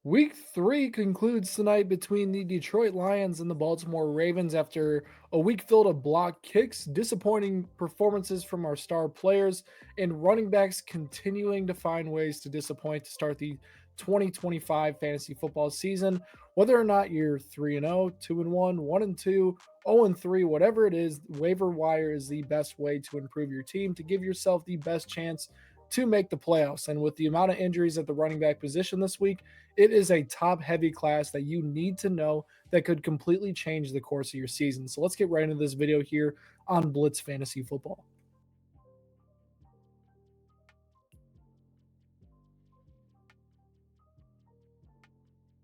Week 3 concludes tonight between the Detroit Lions and the Baltimore Ravens after a week filled of block kicks, disappointing performances from our star players, and running backs continuing to find ways to disappoint to start the 2025 fantasy football season. Whether or not you're 3 0, 2 1, 1 2, 0 3, whatever it is, waiver wire is the best way to improve your team to give yourself the best chance to make the playoffs. And with the amount of injuries at the running back position this week, it is a top heavy class that you need to know that could completely change the course of your season. So let's get right into this video here on Blitz Fantasy Football.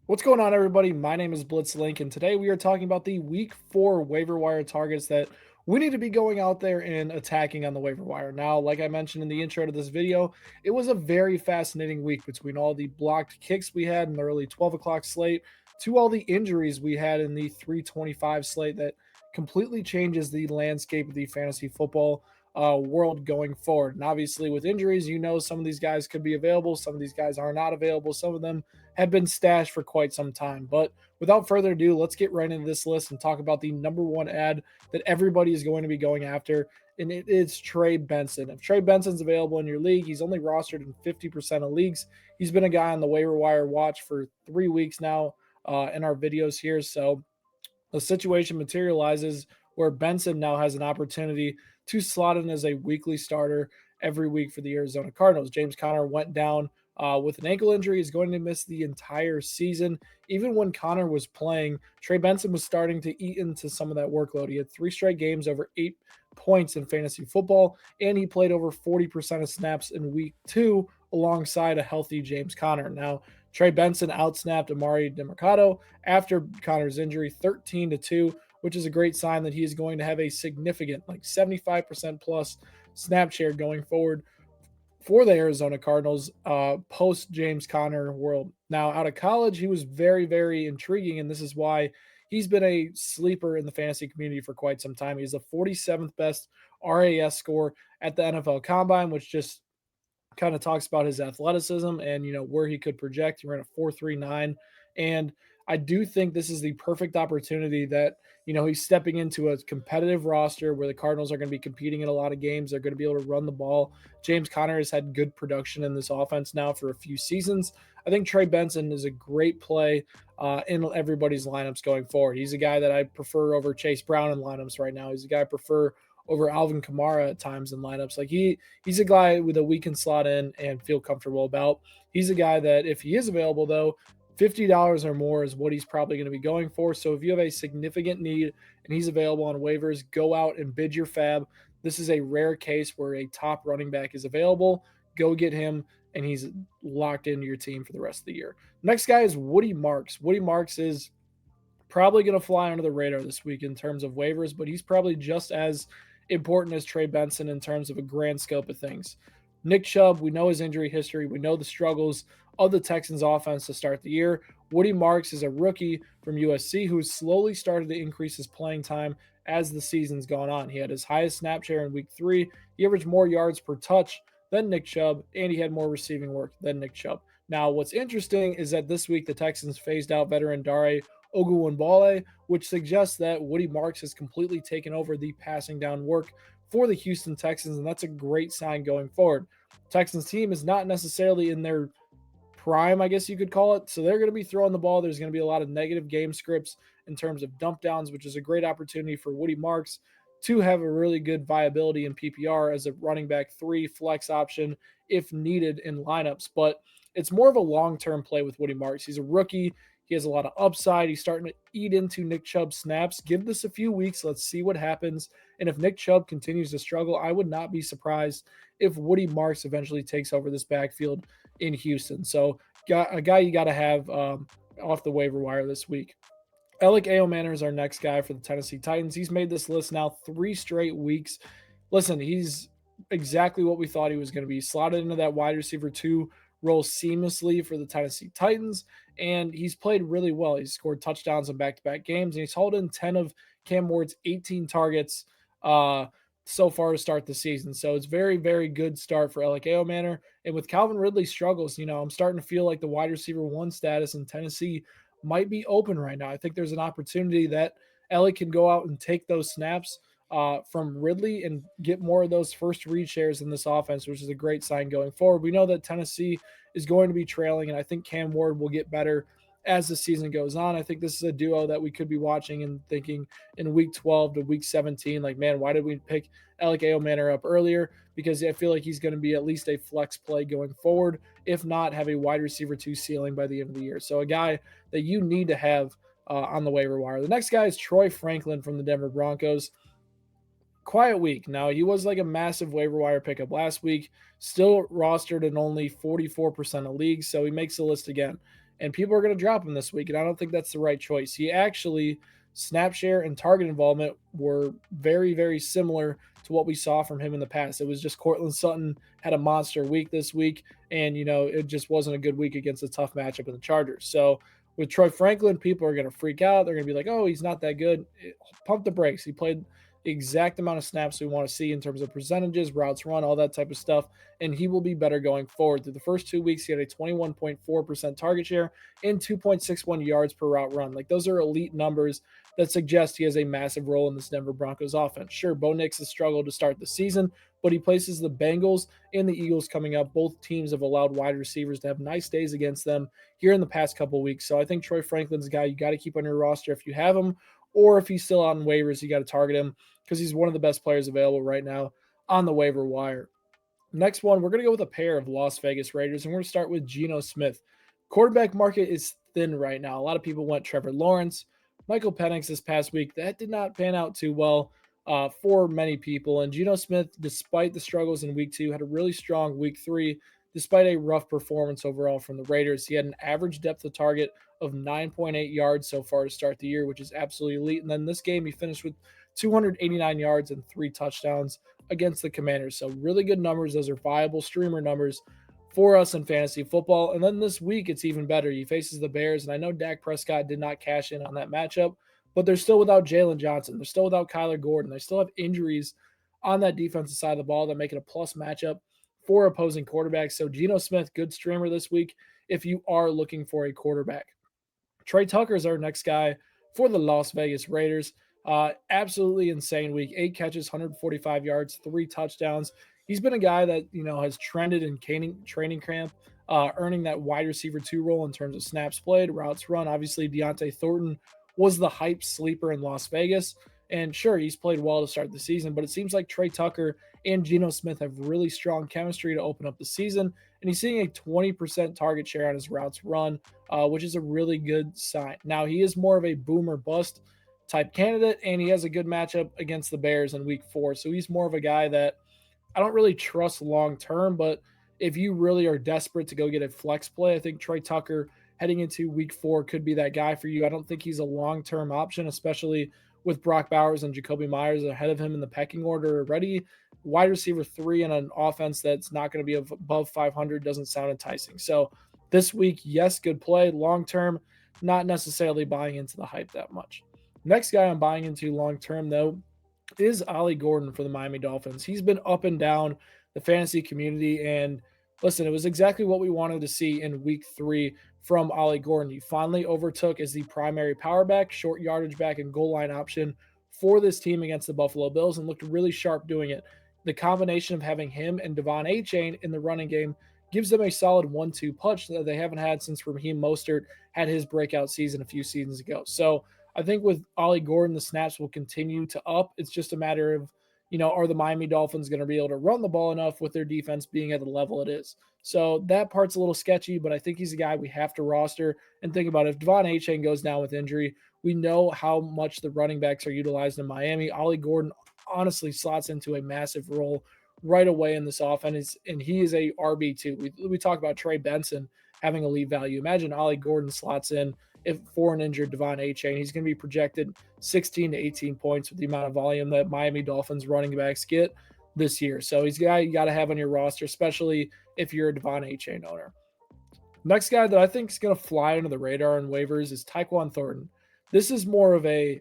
What's going on, everybody? My name is Blitz Link, and today we are talking about the Week 4 waiver wire targets that we need to be going out there and attacking on the waiver wire. Now, like I mentioned in the intro to this video, it was a very fascinating week between all the blocked kicks we had in the early 12 o'clock slate to all the injuries we had in the 325 slate that completely changes the landscape of the fantasy football world going forward. And obviously, with injuries, some of these guys could be available, some of these guys are not available, some of them have been stashed for quite some time. But without further ado, let's get right into this list and talk about the number one ad that everybody is going to be going after, and it is Trey Benson. If Trey Benson's available in your league, he's only rostered in 50% of leagues. He's been a guy on the waiver wire watch for 3 weeks now in our videos here. So the situation materializes where Benson now has an opportunity to slot in as a weekly starter every week for the Arizona Cardinals. James Conner went down with an ankle injury. He's going to miss the entire season. Even when Conner was playing, Trey Benson was starting to eat into some of that workload. He had 3 straight games over 8 points in fantasy football, and he played over 40% of snaps in week 2 alongside a healthy James Conner. Now, Trey Benson outsnapped Amari DeMarcado after Conner's injury 13-2, which is a great sign that he is going to have a significant, like 75% plus snap share going forward for the Arizona Cardinals post James Conner world. Now, out of college, he was very, very intriguing, and this is why he's been a sleeper in the fantasy community for quite some time. He's the 47th best RAS score at the NFL Combine, which just kind of talks about his athleticism and where he could project. He ran a 4.39, and I do think this is the perfect opportunity that he's stepping into a competitive roster where the Cardinals are going to be competing in a lot of games. They're going to be able to run the ball. James Conner has had good production in this offense now for a few seasons. I think Trey Benson is a great play in everybody's lineups going forward. He's a guy that I prefer over Chase Brown in lineups right now. He's a guy I prefer over Alvin Kamara at times in lineups. Like he's a guy that we can slot in and feel comfortable about. He's a guy that if he is available though, $50 or more is what he's probably going to be going for. So if you have a significant need and he's available on waivers, go out and bid your fab. This is a rare case where a top running back is available. Go get him, and he's locked into your team for the rest of the year. Next guy is Woody Marks. Woody Marks is probably going to fly under the radar this week in terms of waivers, but he's probably just as important as Trey Benson in terms of a grand scope of things. Nick Chubb, we know his injury history. We know the struggles of the Texans offense to start the year. Woody Marks is a rookie from USC who has slowly started to increase his playing time as the season's gone on. He had his highest snap share in week 3. He averaged more yards per touch than Nick Chubb, and he had more receiving work than Nick Chubb. Now, what's interesting is that this week the Texans phased out veteran Dare Ogunbowale, which suggests that Woody Marks has completely taken over the passing down work for the Houston Texans, and that's a great sign going forward. Texans team is not necessarily in their prime, I guess you could call it, so they're going to be throwing the ball. There's going to be a lot of negative game scripts in terms of dump downs, which is a great opportunity for Woody Marks to have a really good viability in PPR as a running back 3 flex option if needed in lineups. But it's more of a long-term play with Woody Marks. He's a rookie. He has a lot of upside. He's starting to eat into Nick Chubb's snaps. Give this a few weeks. Let's see what happens. And if Nick Chubb continues to struggle, I would not be surprised if Woody Marks eventually takes over this backfield in Houston. So a guy you got to have off the waiver wire this week. Alec Aomanor is our next guy for the Tennessee Titans. He's made this list now 3 straight weeks. Listen, he's exactly what we thought he was going to be. Slotted into that wide receiver 2 role seamlessly for the Tennessee Titans, and he's played really well. He's scored touchdowns in back-to-back games, and he's hauled in 10 of Cam Ward's 18 targets so far to start the season. So it's very, very good start for Elike Manor. And with Calvin Ridley's struggles, I'm starting to feel like the wide receiver one status in Tennessee might be open right now. I think there's an opportunity that Ellie can go out and take those snaps from Ridley and get more of those first read shares in this offense, which is a great sign going forward. We know that Tennessee is going to be trailing, and I think Cam Ward will get better as the season goes on. I think this is a duo that we could be watching and thinking in week 12 to week 17, like, man, why did we pick Alec Manor up earlier? Because I feel like he's going to be at least a flex play going forward, if not have a wide receiver two ceiling by the end of the year. So a guy that you need to have on the waiver wire. The next guy is Troy Franklin from the Denver Broncos. Quiet week. Now, he was like a massive waiver wire pickup last week, still rostered in only 44% of leagues, so he makes the list again. And people are going to drop him this week, and I don't think that's the right choice. He actually, snap share and target involvement were very, very similar to what we saw from him in the past. It was just Cortland Sutton had a monster week this week, and, it just wasn't a good week against a tough matchup in the Chargers. So with Troy Franklin, people are going to freak out. They're going to be like, oh, he's not that good. Pump the brakes. He played exact amount of snaps we want to see in terms of percentages, routes run, all that type of stuff. And he will be better going forward. Through the first 2 weeks, he had a 21.4% target share and 2.61 yards per route run. Like, those are elite numbers that suggest he has a massive role in this Denver Broncos offense. Sure, Bo Nix has struggled to start the season, but he places the Bengals and the Eagles coming up. Both teams have allowed wide receivers to have nice days against them here in the past couple of weeks. So I think Troy Franklin's a guy you got to keep on your roster if you have him, or if he's still on waivers, you got to target him because he's one of the best players available right now on the waiver wire. Next one, we're going to go with a pair of Las Vegas Raiders, and we're going to start with Geno Smith. Quarterback market is thin right now. A lot of people went Trevor Lawrence, Michael Penix this past week. That did not pan out too well for many people. And Geno Smith, despite the struggles in week 2, had a really strong week 3, despite a rough performance overall from the Raiders. He had an average depth of target of 9.8 yards so far to start the year, which is absolutely elite. And then this game, he finished with 289 yards and 3 touchdowns against the Commanders. So really good numbers. Those are viable streamer numbers for us in fantasy football. And then this week, it's even better. He faces the Bears, and I know Dak Prescott did not cash in on that matchup, but they're still without Jalen Johnson. They're still without Kyler Gordon. They still have injuries on that defensive side of the ball that make it a plus matchup for opposing quarterbacks. So Geno Smith, good streamer this week if you are looking for a quarterback. Trey Tucker is our next guy for the Las Vegas Raiders. Absolutely insane week. 8 catches, 145 yards, 3 touchdowns. He's been a guy that, has trended in training camp, earning that wide receiver 2 role in terms of snaps played, routes run. Obviously, Deontay Thornton was the hype sleeper in Las Vegas. And sure, he's played well to start the season, but it seems like Trey Tucker and Geno Smith have really strong chemistry to open up the season. And he's seeing a 20% target share on his routes run, which is a really good sign. Now, he is more of a boomer bust type candidate, and he has a good matchup against the Bears in week 4. So he's more of a guy that I don't really trust long term, but if you really are desperate to go get a flex play, I think Trey Tucker heading into week 4 could be that guy for you. I don't think he's a long term option, especially with Brock Bowers and Jacoby Myers ahead of him in the pecking order already. Wide receiver 3 in an offense that's not going to be above 500 doesn't sound enticing. So this week, yes, good play. Long term, not necessarily buying into the hype that much. Next guy I'm buying into long term, though, is Ollie Gordon for the Miami Dolphins. He's been up and down the fantasy community, and listen, it was exactly what we wanted to see in week 3 from Ollie Gordon. He finally overtook as the primary power back, short yardage back, and goal line option for this team against the Buffalo Bills and looked really sharp doing it. The combination of having him and Devon Achane in the running game gives them a solid 1-2 punch that they haven't had since Raheem Mostert had his breakout season a few seasons ago. So I think with Ollie Gordon, the snaps will continue to up. It's just a matter of, are the Miami Dolphins going to be able to run the ball enough with their defense being at the level it is? So that part's a little sketchy, but I think he's a guy we have to roster and think about. If Devon Achane goes down with injury, we know how much the running backs are utilized in Miami. Ollie Gordon honestly slots into a massive role right away in this offense, and he is a RB2. We talk about Trey Benson having elite value. Imagine Ollie Gordon slots in if for an injured Devon Achane. He's going to be projected 16 to 18 points with the amount of volume that Miami Dolphins running backs get this year. So he's a guy you got to have on your roster, especially if you're a Devon Achane owner. Next guy that I think is going to fly under the radar in waivers is Tyquan Thornton. This is more of a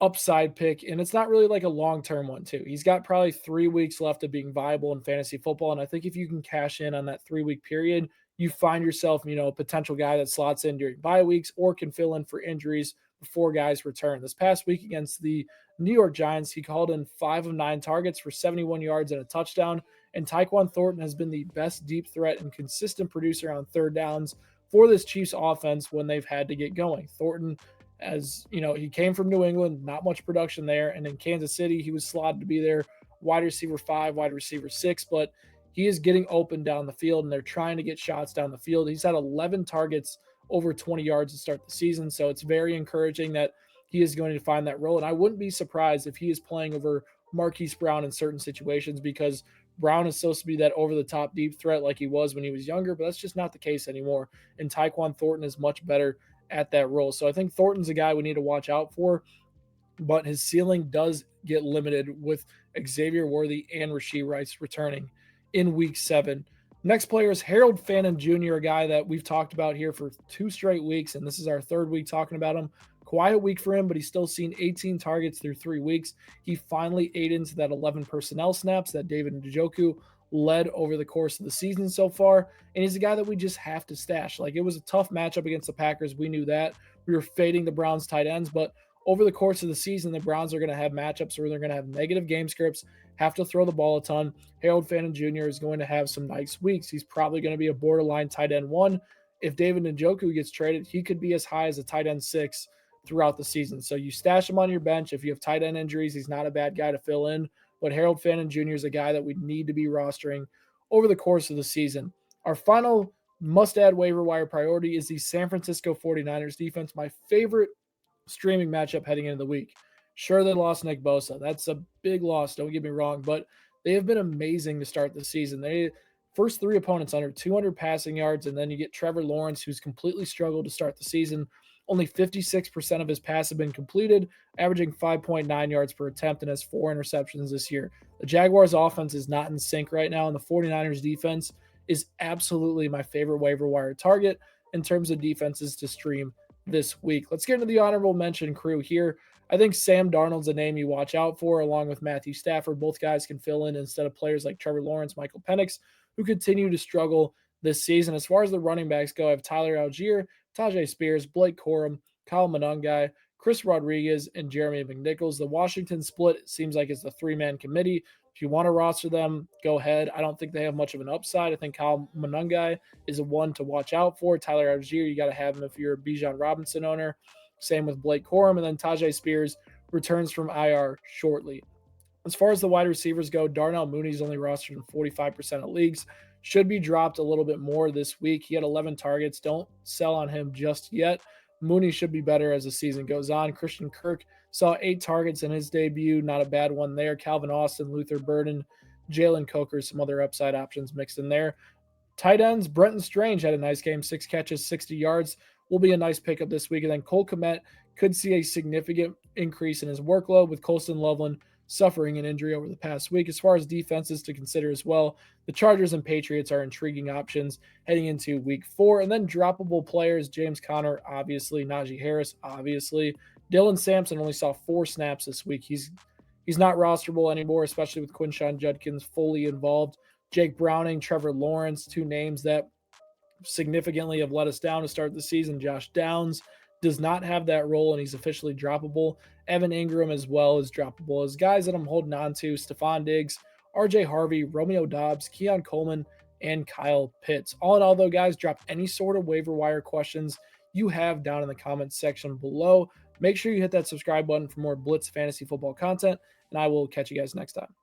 upside pick, and it's not really like a long-term one too. He's got probably 3 weeks left of being viable in fantasy football, and I think if you can cash in on that 3-week period, you find yourself, a potential guy that slots in during bye weeks or can fill in for injuries before guys return. This past week against the New York Giants, he called in 5 of 9 targets for 71 yards and a touchdown, and Tyquan Thornton has been the best deep threat and consistent producer on third downs for this Chiefs offense when they've had to get going. Thornton, as you know, he came from New England, not much production there, and in Kansas City, he was slotted to be their wide receiver 5, wide receiver 6, but he is getting open down the field, and they're trying to get shots down the field. He's had 11 targets over 20 yards to start the season, so it's very encouraging that he is going to find that role. And I wouldn't be surprised if he is playing over Marquise Brown in certain situations, because Brown is supposed to be that over the top deep threat like he was when he was younger, but that's just not the case anymore. And Tyquan Thornton is much better at that role. So I think Thornton's a guy we need to watch out for, but his ceiling does get limited with Xavier Worthy and Rashee Rice returning in week 7. Next player is Harold Fannin Jr., a guy that we've talked about here for 2 straight weeks, and this is our 3rd week talking about him. Quiet week for him, but he's still seen 18 targets through 3 weeks. He finally ate into that 11 personnel snaps that David Njoku led over the course of the season so far, and he's a guy that we just have to stash. Like, it was a tough matchup against the Packers. We knew that. We were fading the Browns tight ends, but over the course of the season, the Browns are going to have matchups where they're going to have negative game scripts, have to throw the ball a ton. Harold Fannin Jr. is going to have some nice weeks. He's probably going to be a borderline tight end 1. If David Njoku gets traded, he could be as high as a tight end 6 throughout the season. So you stash him on your bench. If you have tight end injuries, he's not a bad guy to fill in. But Harold Fannin Jr. is a guy that we need to be rostering over the course of the season. Our final must-add waiver wire priority is the San Francisco 49ers defense, my favorite streaming matchup heading into the week. Sure, they lost Nick Bosa. That's a big loss, don't get me wrong, but they have been amazing to start the season. They first 3 opponents under 200 passing yards, and then you get Trevor Lawrence, who's completely struggled to start the season. Only 56% of his passes have been completed, averaging 5.9 yards per attempt, and has 4 interceptions this year. The Jaguars' offense is not in sync right now, and the 49ers' defense is absolutely my favorite waiver wire target in terms of defenses to stream this week. Let's get into the honorable mention crew here. I think Sam Darnold's a name you watch out for, along with Matthew Stafford. Both guys can fill in instead of players like Trevor Lawrence, Michael Penix, who continue to struggle this season. As far as the running backs go, I have Tyler Algier, Tajay Spears, Blake Corum, Kyle Monangai, Chris Rodriguez, and Jeremy McNichols. The Washington split seems like it's a 3-man committee. If you want to roster them, go ahead. I don't think they have much of an upside. I think Kyle Monangai is a one to watch out for. Tyler Algier, you got to have him if you're a Bijan Robinson owner. Same with Blake Corum. And then Tajay Spears returns from IR shortly. As far as the wide receivers go, Darnell Mooney's only rostered in 45% of leagues. Should be dropped a little bit more this week. He had 11 targets. Don't sell on him just yet. Mooney should be better as the season goes on. Christian Kirk saw 8 targets in his debut. Not a bad one there. Calvin Austin, Luther Burden, Jalen Coker, some other upside options mixed in there. Tight ends, Brenton Strange had a nice game. 6 catches, 60 yards. Will be a nice pickup this week. And then Cole Kmet could see a significant increase in his workload with Colston Loveland suffering an injury over the past week. As far as defenses to consider as well, the Chargers and Patriots are intriguing options heading into week 4. And then droppable players, James Conner, obviously, Najee Harris, obviously. Dylan Sampson only saw 4 snaps this week. He's not rosterable anymore, especially with Quinshon Judkins fully involved. Jake Browning, Trevor Lawrence, 2 names that significantly have let us down to start the season. Josh Downs does not have that role, and he's officially droppable. Evan Ingram as well is droppable. As guys that I'm holding on to, Stephon Diggs, RJ Harvey, Romeo Doubs, Keon Coleman, and Kyle Pitts. All in all, though, guys, drop any sort of waiver wire questions you have down in the comments section below. Make sure you hit that subscribe button for more Blitz fantasy football content, and I will catch you guys next time.